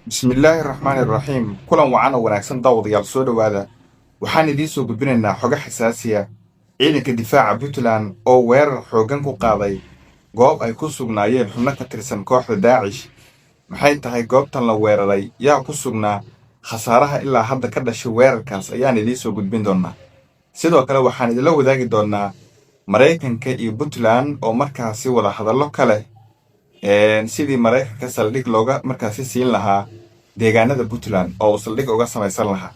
bismillaahi raxmaani raxiim kulan wacan oo wanaagsan daawadayaal soo dhowaada waxaan idiin soo gudbinaynaa xogo xasaasiya ciidanka difaaca puntland oo weerar xooggan ku qaaday goob ay ku sugnaayeen xubno ka tirsan kooxda daacish maxay tahay goobtan la weeraray yaa ku sugnaa khasaaraha ilaa hadda ka dhashay weerarkaas ayaan idiin soo gudbin doonnaa sidoo kale waxaan idinla wadaagi doonnaa maraykanka iyo puntland oo markaasi wada hadallo ka leh sidii maraykanka saldhig looga markaasi siin lahaa deegaanada puntland oo uu saldhig uga samaysan lahaa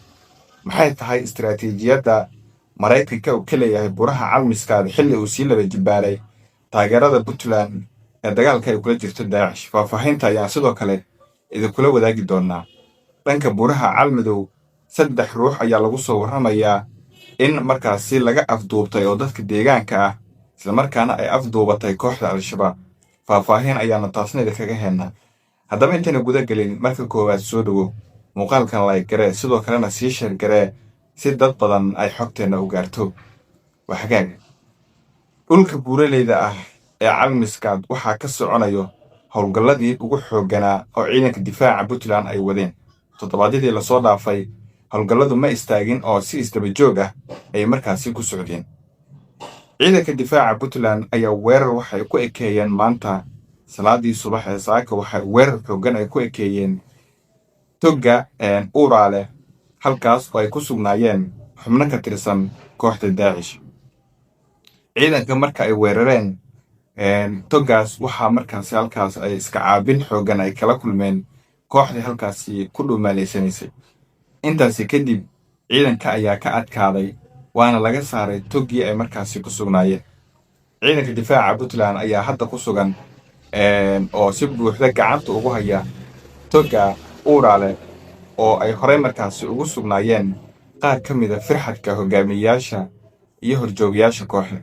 maxay tahay istaraatiijiyadda maraykanka uu ka leeyahay buraha calmiskaada xilli uu sii laba jibbaaray taageerada puntland ee dagaalka ay kula jirto daacish faahfaahinta ayaan sidoo kale idinkula wadaagi doonnaa dhanka buraha calmadow 3 ruux ayaa lagu soo warramayaa in markaasi laga afduubtay oo dadka deegaanka ah islamarkaana ay afduubatay kooxda al-shabaab faahfaahin ayaana taasna idinkaga heenaa haddaba intayna guda gelin marka koowaad soo dhowo muuqaalkan layg garee sidoo kalena sii sheer garee si dad badan ay xogteenna u gaarto waa hagaaga dhulka buuraleyda ah ee calmiskaad waxaa ka soconayo howlgalladii ugu xoogganaa oo ciidanka difaaca puntland ay wadeen toddobaadyadii lasoo dhaafay howlgalladu ma istaagin oo si isdaba joog ah ay markaasi ku socdeen ciidanka difaaca puntland ayaa weerar waxay ku ekeeyeen maanta salaadii subax ee saaka waxay weerar xooggan ay ku ekeeyeen togga uuraale halkaas oo ay ku sugnaayeen xubno ka tirsan kooxda daacish ciidanka marka ay weerareen toggaas waxaa markaasi halkaas ay iska caabin xooggan ay kala kulmeen kooxdii halkaasi ku dhuumaalaysanaysay intaasi kadib ciidanka ayaa ka adkaaday waana laga saaray toggii ay markaasi ku sugnaayeen ciidanka difaaca puntland ayaa hadda ku sugan oo si buuxda gacanta ugu haya togga uuraale oo ay horey markaasi ugu sugnaayeen qaar ka mida firxadka hogaamiyeyaasha iyo horjoogayaasha kooxda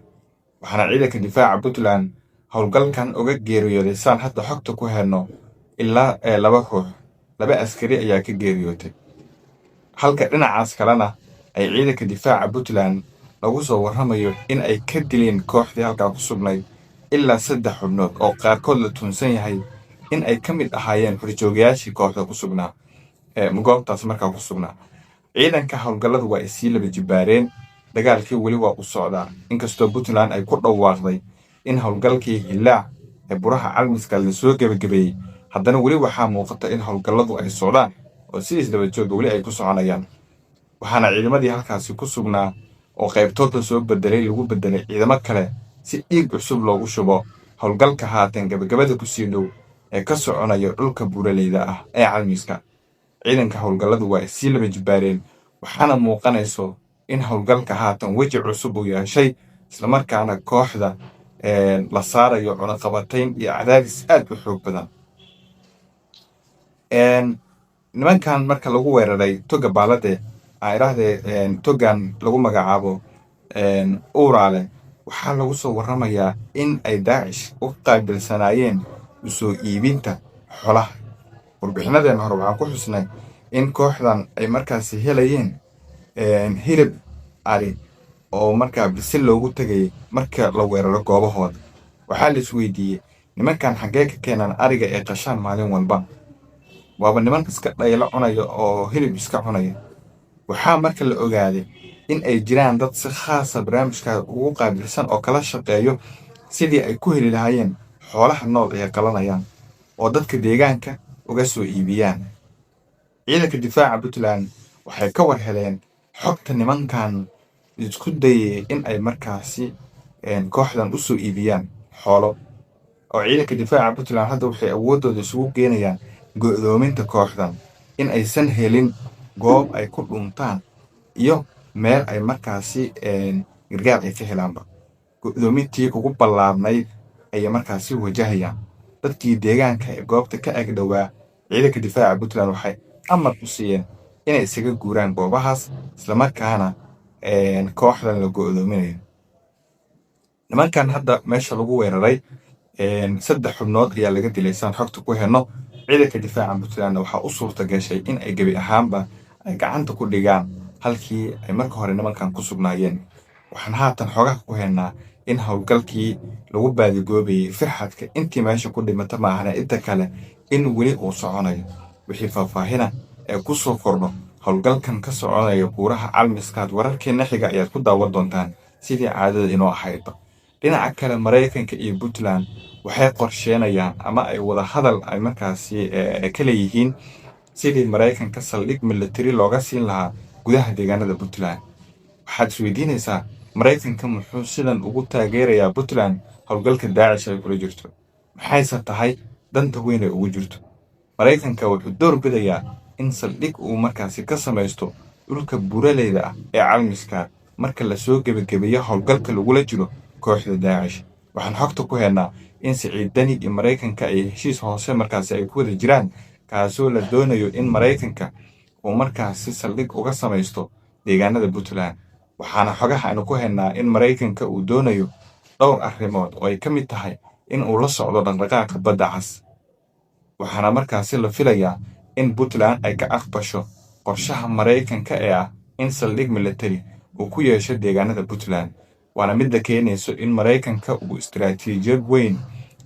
waxaana ciidanka difaaca puntland howlgalkan uga geeriyooday saan hadda xogta ku helno ilaa 2 ruux 2 askari ayaa ka geeriyootay halka dhinacaas kalena ay ciidanka difaaca puntland lagu soo warramayo in ay ka dileen kooxdii halkaa ku sugnayd ilaa 3 xubnood oo qaarkood la tuunsan yahay in ay ka mid ahaayeen horjoogayaashii kooxda ku sugnaa goobtaas markaa ku sugnaa ciidanka howlgalladu waa ay sii laba jibbaareen dagaalkii weli waa u socdaa inkastoo puntland ay ku dhawaaqday in howlgalkii hillaac ee buraha calmiska la soo gebagabeeyey haddana weli waxaa muuqata in howlgalladu ay socdaan oo si isdaba jooga weli ay ku soconayaan waxaana ciidamadii halkaasi ku sugnaa oo qaybtoodla soo bedelay lagu bedelay ciidamo kale si dhiig cusub loogu shubo howlgalka haatan gabagabada ku sii dhow ee ka soconayo dhulka buuraleyda ah ee calmiska ciidanka howlgalladu waa ay sii laba jibbaareen waxaana muuqanayso in howlgalka haatan weji cusub uu yeeshay islamarkaana kooxda la saarayo cunaqabatayn iyo cadaadis aad u xoog badan nimankan marka lagu weeraray togga baalade toggan lagu magacaabo uuraale waxaa lagu soo warramayaa in ay daacish u qaabilsanaayeen usoo iibinta xolaha warbixinadeenna hore waxaan ku xusnay in kooxdan ay markaasi helayeen hilib ari oo markaa bisil loogu tegayay marka la weeraro goobahooda waxaa la isweydiiyey nimankan xaggee ka keenaan ariga ee qashaan maalin walba waaba niman iska dhaylo cunaya oo hilib iska cunaya waxaa marka la ogaaday in ay jiraan dad si khaasa barnaamijka ugu qaabilsan oo kala shaqeeyo sidii ay ku heli lahaayeen xoolaha nool ay qalanayaan oo dadka deegaanka uga soo iibiyaan ciidanka difaaca puntland waxay ka war heleen xogta nimankan isku dayay in ay markaasi kooxdan u soo iibiyaan xoolo oo ciidanka difaaca puntland hadda waxay awooddooda isugu geenayaan go'doominta kooxdan in aysan helin goob ay ku dhuntaan iyo meel ay markaasi gargaar ay ka helaanba go'doomintii ugu ballaarnayd ayay markaasi wajahayaan dadkii deegaanka ee goobta ka ag dhowaa ciidanka difaaca puntland waxay amar u siiyeen inay isaga guuraan goobahaas islamarkaana kooxdan la go'doominayo nimankan hadda meesha lagu weeraray 3 xubnood ayaa laga dilay saan xogta ku helno ciidanka difaaca puntlandna waxaa u suurta gashay in ay gebi ahaanba ay gacanta ku dhigaan halkii ay marka hore nimankan ku sugnaayeen waxaan haatan xogaha ku helnaa in howlgalkii lagu baadigoobayay firxadka intii meesha ku dhimata maahane inta kale in weli uu soconayo wixii faahfaahina ee ku soo kordho howlgalkan ka soconaya buuraha calmiskaad wararkeena xiga ayaad ku daawan doontaan sidii caadada inoo ahaydba. dhinaca kale Maraykanka iyo Puntland waxay qorsheenayaan ama ay wada hadal ay markaasi ka leeyihiin sidii Maraykanka saldhig military looga siin lahaa gudaha deegaanada Puntland. waxaad isweydiinaysaa Maraykanka muxuu sidan ugu taageerayaa Puntland howlgalka Daacish ay kula jirto? maxayse tahay danta weyn ee ugu jirto? Maraykanka wuxuu door bidayaa in saldhig uu markaasi ka samaysto dhulka buuraleyda ah ee calmiskaad marka la soo gebagabeeyo howlgalka lagula jiro kooxda Daacish. waxaan xogta ku haynaa in Siciid Dani iyo Maraykanka ay heshiis hoose markaasi ay ku wada jiraan, kaasoo la doonayo in Maraykanka uu markaasi saldhig uga samaysto deegaanada Puntland. waxaana xogaha aynu ku haynaa in Maraykanka uu doonayo dhowr arrimood oo ay ka mid tahay in uu la socdo dhaqdhaqaaqa badda cas. waxaana markaasi la filayaa in Puntland ay ka aqbasho qorshaha Maraykanka ee ah in saldhig military uu ku yeesho deegaanada Puntland. waana midda keenayso in Maraykanka uu istiraatiijiyad weyn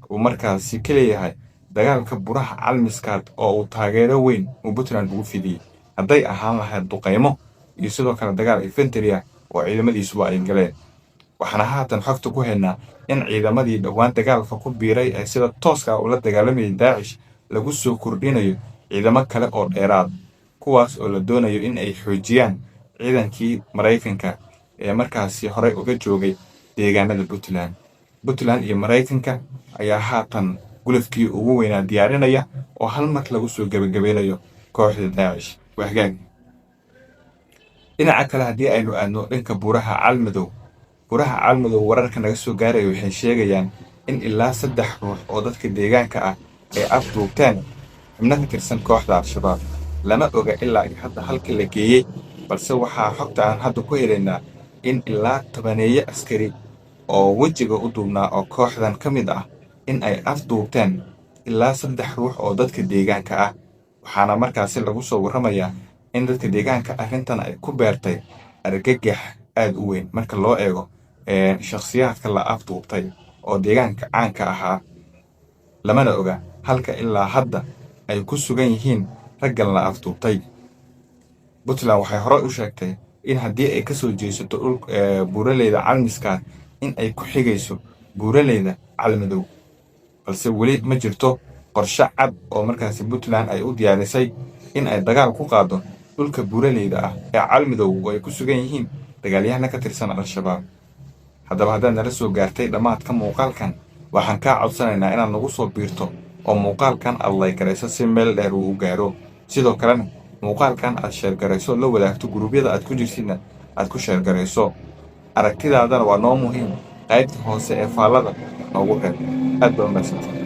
uu markaasi ka leeyahay dagaalka buraha calmiskaad oo uu taageero weyn uu Puntland ugu fidiyey, hadday ahaan lahayd duqaymo iyo sidoo kale dagaal infantry ah oo ciidamadiisuba ay galeen. waxaana haatan xogta ku haynaa in ciidamadii dhowaan dagaalka ku biiray ay sida tooska ula dagaalamayay Daacish lagu soo kordhinayo ciidamo kale oo dheeraad, kuwaas oo la doonayo in ay xoojiyaan ciidankii Maraykanka ee markaasi horey uga joogay deegaanada Puntland. Puntland iyo Maraykanka ayaa haatan gulufkii ugu weynaa diyaarinaya oo hal mar lagu soo gebagabeynayo kooxda Daacish. wahagaag dhinaca kale haddii aynu aadno dhanka buuraha Calmadow wararka naga soo gaaraya waxay sheegayaan in ilaa 3 ruux oo dadka deegaanka ah ay afduubteen xubno ka tirsan kooxda Al-Shabaab. lama oga ilaa hadda halka la geeyey, balse waxaa xogta aan hadda ku helaynaa in ilaa 10 askari oo wejiga u duubnaa oo kooxdan ka mid ah in ay afduubteen ilaa 3 ruux oo dadka deegaanka ah. waxaana markaasi lagu soo warramayaa in dadka deegaanka arrintan ay ku beertay argagax aad u weyn marka loo eego shakhsiyaadka la afduubtay oo deegaanka caanka ahaa. lamana oga halka ilaa hadda ay ku sugan yihiin raggan la afduubtay. Puntland waxay hore u sheegtay in haddii ay ka soo jeesato buuraleyda calmiskaad in ay ku xigayso buuraleyda Calmadow, balse weli ma jirto qorshe cad oo markaasi Puntland ay u diyaarisay in ay dagaal ku qaado dhulka buuraleyda ah ee Calmadow oo ay ku sugan yihiin dagaalyahana ka tirsan Al-Shabaab. haddaba haddaad nala soo gaartay dhammaadka muuqaalkan, waxaan kaa codsanaynaa inaad nagu soo biirto oo muuqaalkan aad like garayso si meel dheer uu u gaaro. sidoo kalena muuqaalkan aad share garayso la wadaagto guruubyada aad ku jirtidna aad ku share garayso. aragtidaadana waa noo muhiim, qaybta hoose ee faallada noogu reeb. aad baa u mahadsantahay.